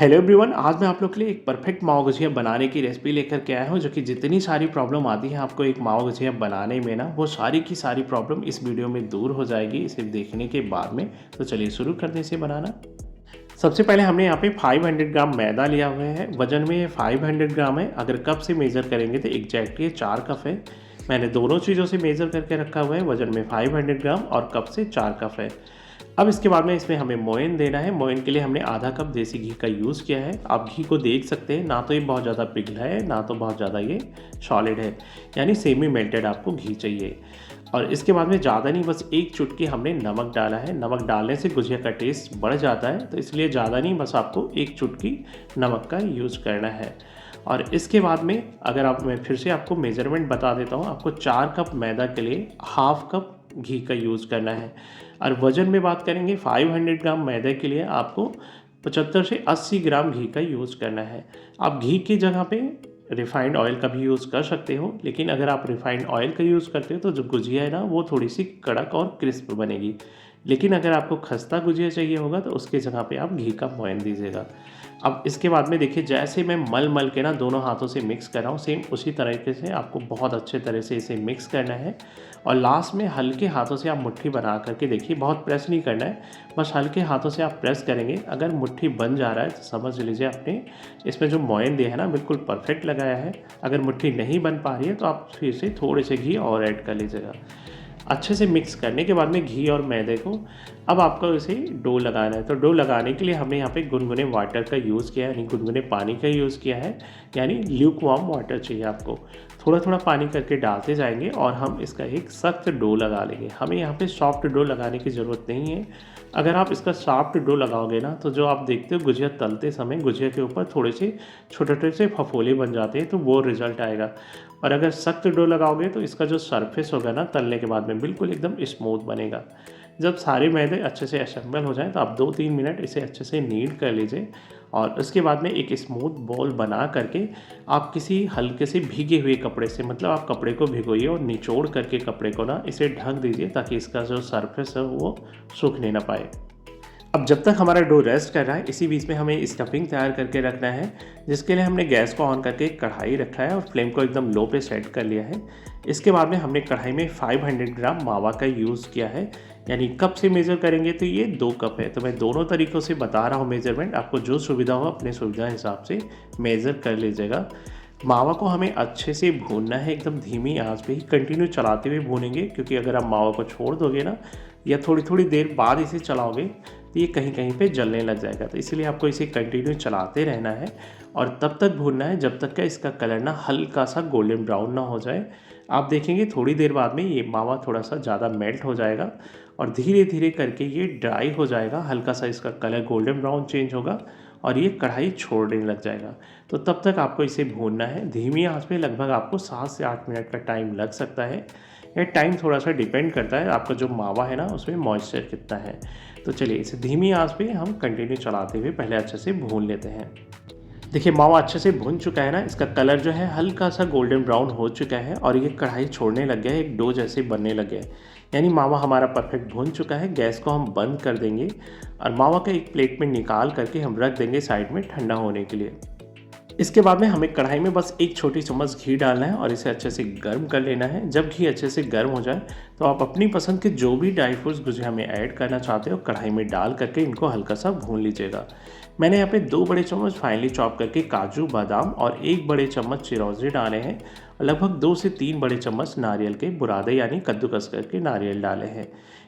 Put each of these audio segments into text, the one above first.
Hello everyone, आज मैं आप लोग के लिए एक परफेक्ट मावा गुझिया बनाने की रेसिपी लेकर के आया हूँ, जो कि जितनी सारी प्रॉब्लम आती है आपको एक मावा गुझिया बनाने में ना, वो सारी की सारी प्रॉब्लम इस वीडियो में दूर हो जाएगी इसे देखने के बाद में। तो चलिए शुरू करते हैं इसे बनाना। सबसे पहले हमने यहाँ पे 500 ग्राम मैदा लिया हुआ है। वजन में ये 500 ग्राम है। अगर कप से मेज़र करेंगे तो एग्जैक्टली 4 कप है। मैंने दोनों चीज़ों से मेज़र करके रखा हुआ है। वजन में 500 ग्राम और कप से 4 कप है। अब इसके बाद में इसमें हमें मोयन देना है। मोयन के लिए हमने आधा कप देसी घी का यूज़ किया है। आप घी को देख सकते हैं, ना तो ये बहुत ज़्यादा पिघला है, ना तो बहुत ज़्यादा ये सॉलिड है, यानी सेमी मेल्टेड आपको घी चाहिए। और इसके बाद में ज़्यादा नहीं, बस एक चुटकी हमने नमक डाला है। नमक डालने से गुजिया का टेस्ट बढ़ जाता है, तो इसलिए ज़्यादा नहीं, बस आपको एक चुटकी नमक का यूज़ करना है। और इसके बाद में अगर आप, मैं फिर से आपको मेज़रमेंट बता देता हूँ, आपको 4 कप मैदा के लिए हाफ कप घी का यूज़ करना है। और वज़न में बात करेंगे, 500 ग्राम मैदे के लिए आपको 75 से 80 ग्राम घी का यूज़ करना है। आप घी की जगह पे रिफाइंड ऑयल का भी यूज़ कर सकते हो, लेकिन अगर आप रिफाइंड ऑयल का यूज़ करते हो तो जो गुजिया है ना, वो थोड़ी सी कड़क और क्रिस्प बनेगी। लेकिन अगर आपको खस्ता गुजिया चाहिए होगा तो उसके जगह पे आप घी का मोयन दीजिएगा। अब इसके बाद में देखिए, जैसे मैं मल मल के ना दोनों हाथों से मिक्स कर रहा हूँ, सेम उसी तरीके से आपको बहुत अच्छे तरह से इसे मिक्स करना है। और लास्ट में हल्के हाथों से आप मुट्ठी बना करके देखिए, बहुत प्रेस नहीं करना है, बस हल्के हाथों से आप प्रेस करेंगे। अगर मुट्ठी बन जा रहा है तो समझ लीजिए आपने इसमें जो मोयन दिया है ना, बिल्कुल परफेक्ट लगाया है। अगर मुट्ठी नहीं बन पा रही है तो आप फिर से थोड़े से घी और ऐड कर लीजिएगा। अच्छे से मिक्स करने के बाद में घी और मैदे को, अब आपको इसे डो लगाना है। तो डो लगाने के लिए हमने यहाँ पे गुनगुने वाटर का यूज़ किया है, यानी गुनगुने पानी का यूज़ किया है, यानी ल्यूक वार्म वाटर चाहिए आपको। थोड़ा थोड़ा पानी करके डालते जाएंगे और हम इसका एक सख्त डो लगा लेंगे। हमें यहाँ पे सॉफ्ट डो लगाने की ज़रूरत नहीं है। अगर आप इसका सॉफ्ट डो लगाओगे ना, तो जो आप देखते हो गुजिया तलते समय गुजिया के ऊपर थोड़े से छोटे छोटे से फफोले बन जाते हैं, तो वो रिज़ल्ट आएगा। और अगर सख्त डो लगाओगे तो इसका जो सरफेस होगा ना, तलने के बाद में बिल्कुल एकदम स्मूथ बनेगा। जब सारे मैदे अच्छे से असेंबल हो जाएं तो आप 2-3 मिनट इसे अच्छे से नीड कर लीजिए। और उसके बाद में एक स्मूथ बॉल बना करके आप किसी हल्के से भीगे हुए कपड़े से, मतलब आप कपड़े को भिगोइए और निचोड़ करके कपड़े को ना इसे ढक दीजिए, ताकि इसका जो सरफेस है वो सूखने ना पाए। अब जब तक हमारा डो रेस्ट कर रहा है, इसी बीच में हमें स्टफिंग तैयार करके रखना है, जिसके लिए हमने गैस को ऑन करके कढ़ाई रखा है और फ्लेम को एकदम लो पे सेट कर लिया है। इसके बाद में हमने कढ़ाई में 500 ग्राम मावा का यूज़ किया है, यानी कप से मेज़र करेंगे तो ये 2 कप है। तो मैं दोनों तरीक़ों से बता रहा हूँ मेज़रमेंट, आपको जो सुविधा हो अपने सुविधा हिसाब से मेज़र कर लीजिएगा। मावा को हमें अच्छे से भूनना है, एकदम धीमी आंच पे ही कंटिन्यू चलाते हुए भूनेंगे, क्योंकि अगर आप मावा को छोड़ दोगे ना, या थोड़ी थोड़ी देर बाद इसे चलाओगे, तो ये कहीं कहीं पे जलने लग जाएगा। तो इसलिए आपको इसे कंटिन्यू चलाते रहना है और तब तक भूनना है जब तक का इसका कलर ना हल्का सा गोल्डन ब्राउन ना हो जाए। आप देखेंगे थोड़ी देर बाद में ये मावा थोड़ा सा ज़्यादा मेल्ट हो जाएगा और धीरे धीरे करके ये ड्राई हो जाएगा, हल्का सा इसका कलर गोल्डन ब्राउन चेंज होगा और ये कढ़ाई छोड़ने लग जाएगा। तो तब तक आपको इसे भूनना है धीमी आंच पे। लगभग आपको 7 से 8 मिनट का टाइम लग सकता है। ये टाइम थोड़ा सा डिपेंड करता है आपका जो मावा है ना, उसमें मॉइस्चर कितना है। तो चलिए इसे धीमी आंच पे हम कंटिन्यू चलाते हुए पहले अच्छे से भून लेते हैं। देखिए मावा अच्छे से भुन चुका है ना, इसका कलर जो है हल्का सा गोल्डन ब्राउन हो चुका है और ये कढ़ाई छोड़ने लग गया है, एक डो जैसे बनने लग गया है, यानी मावा हमारा परफेक्ट भुन चुका है। गैस को हम बंद कर देंगे और मावा का एक प्लेट में निकाल करके हम रख देंगे साइड में ठंडा होने के लिए। इसके बाद में हमें कढ़ाई में बस एक छोटी चम्मच घी डालना है और इसे अच्छे से गर्म कर लेना है। जब घी अच्छे से गर्म हो जाए तो आप अपनी पसंद के जो भी ड्राई फ्रूट्स गुजिया में ऐड करना चाहते हो, कढ़ाई में डाल करके इनको हल्का सा भून लीजिएगा। मैंने यहाँ पे 2 बड़े चम्मच फाइनली चॉप करके काजू बादाम और 1 बड़े चम्मच चिरौंजी डाले हैं और लगभग 2 से 3 बड़े चम्मच नारियल के बुरादे यानी कद्दूकस करके नारियल डाले हैं।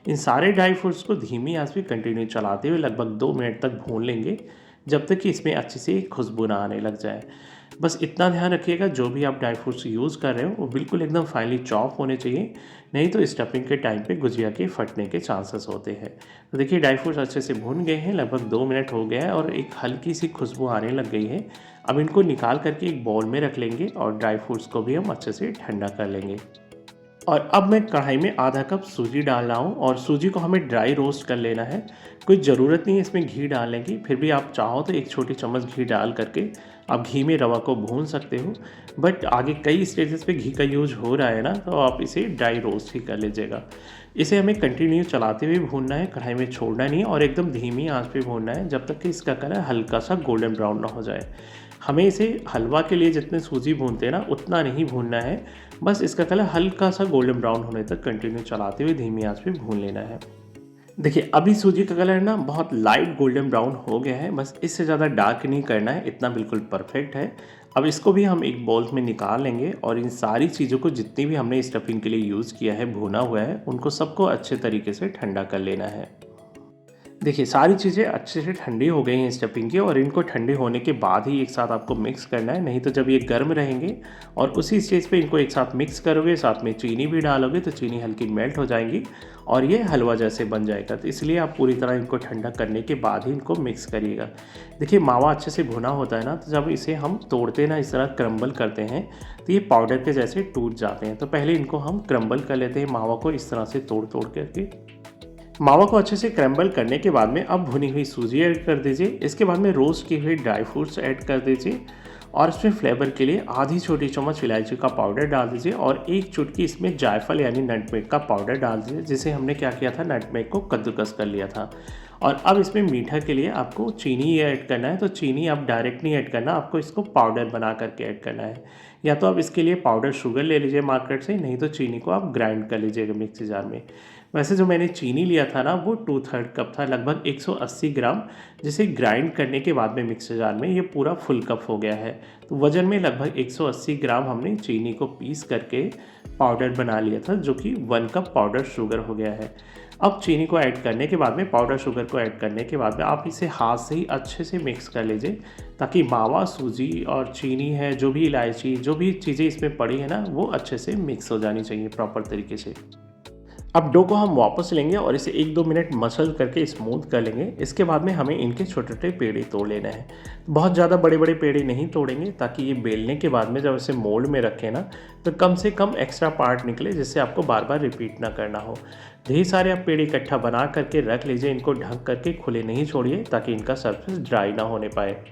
इन सारे ड्राई फ्रूट्स को धीमी आंच पे कंटिन्यू चलाते हुए लगभग 2 मिनट तक भून लेंगे, जब तक कि इसमें अच्छी सी खुशबू ना आने लग जाए। बस इतना ध्यान रखिएगा, जो भी आप ड्राई फ्रूट्स यूज़ कर रहे हो वो बिल्कुल एकदम फाइनली चॉप होने चाहिए, नहीं तो स्टफिंग के टाइम पे गुजिया के फटने के चांसेस होते हैं। तो देखिए ड्राई फ्रूट्स अच्छे से भुन गए हैं, लगभग 2 मिनट हो गया है और एक हल्की सी खुशबू आने लग गई है। अब इनको निकाल करके एक बाउल में रख लेंगे और ड्राई फ्रूट्स को भी हम अच्छे से ठंडा कर लेंगे। और अब मैं कढ़ाई में आधा कप सूजी डाल रहा हूँ और सूजी को हमें ड्राई रोस्ट कर लेना है। कोई ज़रूरत नहीं है इसमें घी डालने की, फिर भी आप चाहो तो एक छोटी चम्मच घी डाल करके आप घी में रवा को भून सकते हो। बट आगे कई स्टेजेस पे घी का यूज हो रहा है ना, तो आप इसे ड्राई रोस्ट ही कर लीजिएगा। इसे हमें कंटिन्यू चलाते हुए भूनना है, कढ़ाई में छोड़ना नहीं है और एकदम धीमी आंच पे भूनना है जब तक कि इसका कलर हल्का सा गोल्डन ब्राउन ना हो जाए। हमें इसे हलवा के लिए जितने सूजी भूनते हैं ना उतना नहीं भूनना है, बस इसका कलर हल्का सा गोल्डन ब्राउन होने तक कंटिन्यू चलाते हुए धीमी आंच पे भून लेना है। देखिए अभी सूजी का कलर ना बहुत लाइट गोल्डन ब्राउन हो गया है, बस इससे ज़्यादा डार्क नहीं करना है, इतना बिल्कुल परफेक्ट है। अब इसको भी हम एक बाउल में निकाल लेंगे और इन सारी चीज़ों को जितनी भी हमने स्टफिंग के लिए यूज़ किया है, भुना हुआ है, उनको सबको अच्छे तरीके से ठंडा कर लेना है। देखिए सारी चीज़ें अच्छे से ठंडी हो गई हैं स्टफिंग की, और इनको ठंडे होने के बाद ही एक साथ आपको मिक्स करना है, नहीं तो जब ये गर्म रहेंगे और उसी स्टेज पे इनको एक साथ मिक्स करोगे, साथ में चीनी भी डालोगे तो चीनी हल्की मेल्ट हो जाएंगी और ये हलवा जैसे बन जाएगा। तो इसलिए आप पूरी तरह इनको ठंडा करने के बाद ही इनको मिक्स करिएगा। देखिए मावा अच्छे से भुना होता है ना, तो जब इसे हम तोड़ते ना, इस तरह क्रम्बल करते हैं तो ये पाउडर के जैसे टूट जाते हैं। तो पहले इनको हम क्रम्बल कर लेते हैं मावा को इस तरह से तोड़ तोड़ करके। मावा को अच्छे से क्रैम्बल करने के बाद में अब भुनी हुई सूजी ऐड कर दीजिए। इसके बाद में रोस्ट किए हुए ड्राई फ्रूट्स ऐड कर दीजिए और इसमें फ्लेवर के लिए आधी छोटी चम्मच इलायची का पाउडर डाल दीजिए और एक चुटकी इसमें जायफल यानी नटमेग का पाउडर डाल दीजिए, जिसे हमने क्या किया था, नटमेग को कद्दूकस कर लिया था। और अब इसमें मीठा के लिए आपको चीनी ऐड करना है, तो चीनी आप डायरेक्ट नहीं ऐड करना, आपको इसको पाउडर बना करके ऐड करना है। या तो आप इसके लिए पाउडर शुगर ले लीजिए मार्केट से, नहीं तो चीनी को आप ग्राइंड कर लीजिएगा मिक्सी जार में। वैसे जो मैंने चीनी लिया था ना, वो 2/3 कप था, लगभग 180 ग्राम, जिसे ग्राइंड करने के बाद में मिक्सर जार में ये पूरा फुल कप हो गया है। तो वज़न में लगभग 180 ग्राम हमने चीनी को पीस करके पाउडर बना लिया था, जो कि 1 कप पाउडर शुगर हो गया है। अब चीनी को ऐड करने के बाद में, पाउडर शुगर को ऐड करने के बाद में आप इसे हाथ से ही अच्छे से मिक्स कर लीजिए, ताकि मावा, सूजी और चीनी है, जो भी इलायची, जो भी चीज़ें इसमें पड़ी है ना, वो अच्छे से मिक्स हो जानी चाहिए प्रॉपर तरीके से। अब डो को हम वापस लेंगे और इसे 1-2 मिनट मसल करके स्मूथ कर लेंगे। इसके बाद में हमें इनके छोटे-छोटे पेड़े तोड़ लेना है। बहुत ज़्यादा बड़े-बड़े पेड़े नहीं तोड़ेंगे, ताकि ये बेलने के बाद में जब इसे मोल्ड में रखें ना, तो कम से कम एक्स्ट्रा पार्ट निकले, जिससे आपको बार-बार रिपीट ना करना हो। ढेर सारे आप पेड़ इकट्ठा बना करके रख लीजिए, इनको ढक करके खुले नहीं छोड़िए, ताकि इनका सरफेस ड्राई ना होने पाए।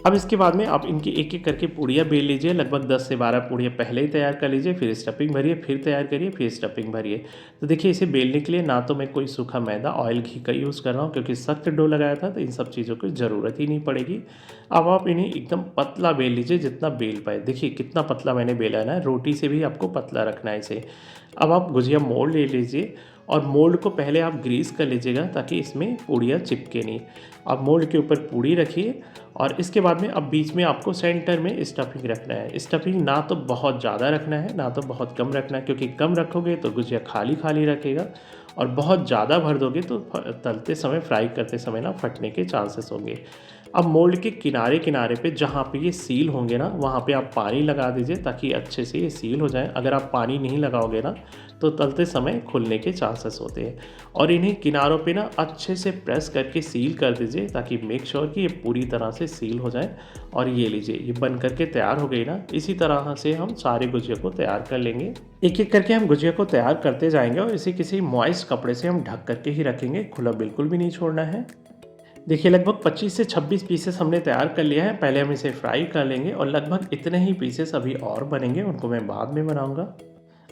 अब इसके बाद में आप इनकी एक-एक करके पूड़ियाँ बेल लीजिए। लगभग 10 से 12 पूड़ियाँ पहले ही तैयार कर लीजिए, फिर स्टफिंग भरिए, फिर तैयार करिए, फिर स्टफिंग भरिए। तो देखिए इसे बेलने के लिए ना तो मैं कोई सूखा मैदा, ऑयल, घी का यूज़ कर रहा हूँ, क्योंकि सख्त डो लगाया था, तो इन सब चीज़ों की ज़रूरत ही नहीं पड़ेगी। अब आप इन्हें एकदम पतला बेल लीजिए, जितना बेल पाए। देखिए कितना पतला मैंने बेला है ना, रोटी से भी आपको पतला रखना है इसे। अब आप गुजिया मोल्ड ले लीजिए और मोल्ड को पहले आप ग्रीस कर लीजिएगा, ताकि इसमें पूड़ियाँ चिपके नहीं। आप मोल्ड के ऊपर पूड़ी रखिए और इसके बाद में अब बीच में आपको सेंटर में स्टफिंग रखना है। स्टफिंग ना तो बहुत ज़्यादा रखना है, ना तो बहुत कम रखना है, क्योंकि कम रखोगे तो गुजिया खाली खाली रखेगा, और बहुत ज़्यादा भर दोगे तो तलते समय, फ्राई करते समय ना फटने के चांसेस होंगे। अब मोल्ड के किनारे किनारे पे जहाँ पे ये सील होंगे ना, वहाँ पे आप पानी लगा दीजिए, ताकि अच्छे से ये सील हो जाए। अगर आप पानी नहीं लगाओगे ना, तो तलते समय खुलने के चांसेस होते हैं। और इन्हें किनारों पे ना अच्छे से प्रेस करके सील कर दीजिए, ताकि मेक श्योर कि ये पूरी तरह से सील हो जाए। और ये लीजिए, ये बन करके तैयार हो गई ना। इसी तरह से हम सारे गुजिया को तैयार कर लेंगे। एक एक करके हम गुजिया को तैयार करते जाएंगे और इसे किसी मॉइस्ट कपड़े से हम ढक करके ही रखेंगे, खुला बिल्कुल भी नहीं छोड़ना है। देखिए लगभग 25 से 26 पीसेस हमने तैयार कर लिया है। पहले हम इसे फ्राई कर लेंगे और लगभग इतने ही पीसेस अभी और बनेंगे, उनको मैं बाद में बनाऊंगा।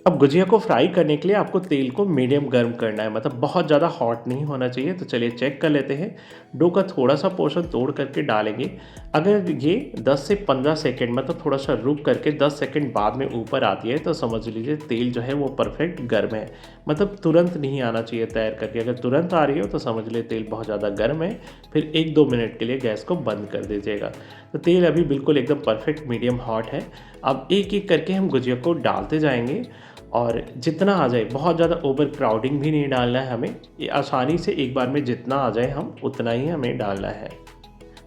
अब गुजिया को फ्राई करने के लिए आपको तेल को मीडियम गर्म करना है, मतलब बहुत ज़्यादा हॉट नहीं होना चाहिए। तो चलिए चेक कर लेते हैं। डो का थोड़ा सा पोर्शन तोड़ करके डालेंगे। अगर ये 10 से 15 सेकेंड, मतलब थोड़ा सा रुक करके 10 सेकेंड बाद में ऊपर आती है, तो समझ लीजिए तेल जो है वो परफेक्ट गर्म है। मतलब तुरंत नहीं आना चाहिए तैयार करके। अगर तुरंत आ रही हो तो समझ लीजिए तेल बहुत ज़्यादा गर्म है। फिर 1-2 मिनट के लिए गैस को बंद कर दीजिएगा। तो तेल अभी बिल्कुल एकदम परफेक्ट मीडियम हॉट है। अब एक एक करके हम गुजिया को डालते जाएंगे, और जितना आ जाए, बहुत ज़्यादा ओवर क्राउडिंग भी नहीं डालना है हमें। ये आसानी से एक बार में जितना आ जाए हम उतना ही हमें डालना है।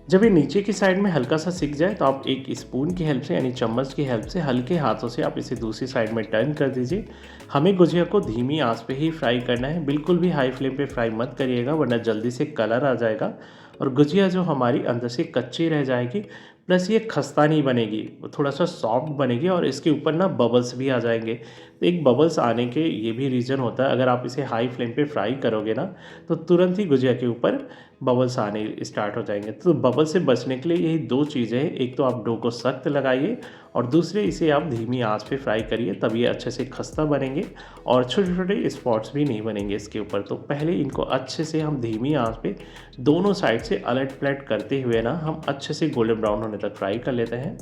जब ये नीचे की साइड में हल्का सा सिक जाए, तो आप एक स्पून की हेल्प से, यानी चम्मच की हेल्प से, हल्के हाथों से आप इसे दूसरी साइड में टर्न कर दीजिए। हमें गुजिया को धीमी आंच पे ही फ्राई करना है, बिल्कुल भी हाई फ्लेम पे फ्राई मत करिएगा, वरना जल्दी से कलर आ जाएगा और गुजिया जो हमारी अंदर से कच्ची रह जाएगी। प्लस ये खस्ता नहीं बनेगी, वो थोड़ा सा सॉफ्ट बनेगी और इसके ऊपर ना बबल्स भी आ जाएंगे। तो एक बबल्स आने के ये भी रीज़न होता है, अगर आप इसे हाई फ्लेम पे फ्राई करोगे ना, तो तुरंत ही गुजिया के ऊपर बबल्स आने स्टार्ट हो जाएंगे। तो बबल से बचने के लिए यही दो चीज़ें हैं, एक तो आप डो को सख्त लगाइए और दूसरे इसे आप धीमी आंच पे फ्राई करिए, तब ये अच्छे से खस्ता बनेंगे और छोटे छोटे स्पॉट्स भी नहीं बनेंगे इसके ऊपर। तो पहले इनको अच्छे से हम धीमी आंच पे दोनों साइड से अलट पलट करते हुए ना हम अच्छे से गोल्डन ब्राउन होने तक फ्राई कर लेते हैं।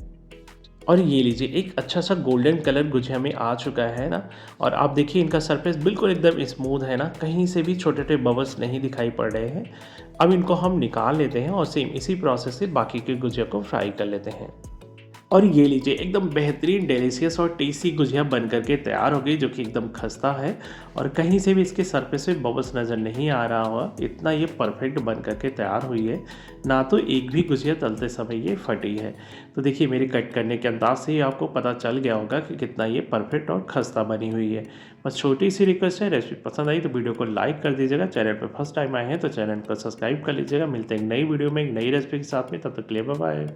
और ये लीजिए एक अच्छा सा गोल्डन कलर गुझिया में आ चुका है ना। और आप देखिए इनका सरफेस बिल्कुल एकदम स्मूथ है ना, कहीं से भी छोटे छोटे बबल्स नहीं दिखाई पड़ रहे हैं। अब इनको हम निकाल लेते हैं और सेम इसी प्रोसेस से बाकी के गुझिया को फ्राई कर लेते हैं। और ये लीजिए एकदम बेहतरीन डिलीशियस और टेस्टी गुझिया बन करके तैयार हो गई, जो कि एकदम खस्ता है और कहीं से भी इसके सरफेस पे बबल्स नज़र नहीं आ रहा हुआ। इतना ये परफेक्ट बन करके तैयार हुई है, ना तो एक भी गुझिया तलते समय ये फटी है। तो देखिए मेरे कट करने के अंदाज से ही आपको पता चल गया होगा कि कितना ये परफेक्ट और खस्ता बनी हुई है। बस छोटी सी रिक्वेस्ट है, रेसिपी पसंद आई तो वीडियो को लाइक कर दीजिएगा। चैनल पर फर्स्ट टाइम आए हैं तो चैनल को सब्सक्राइब कर लीजिएगा। मिलते हैं एक नई वीडियो में एक नई रेसिपी के साथ में, तब तक के लिए बाय बाय।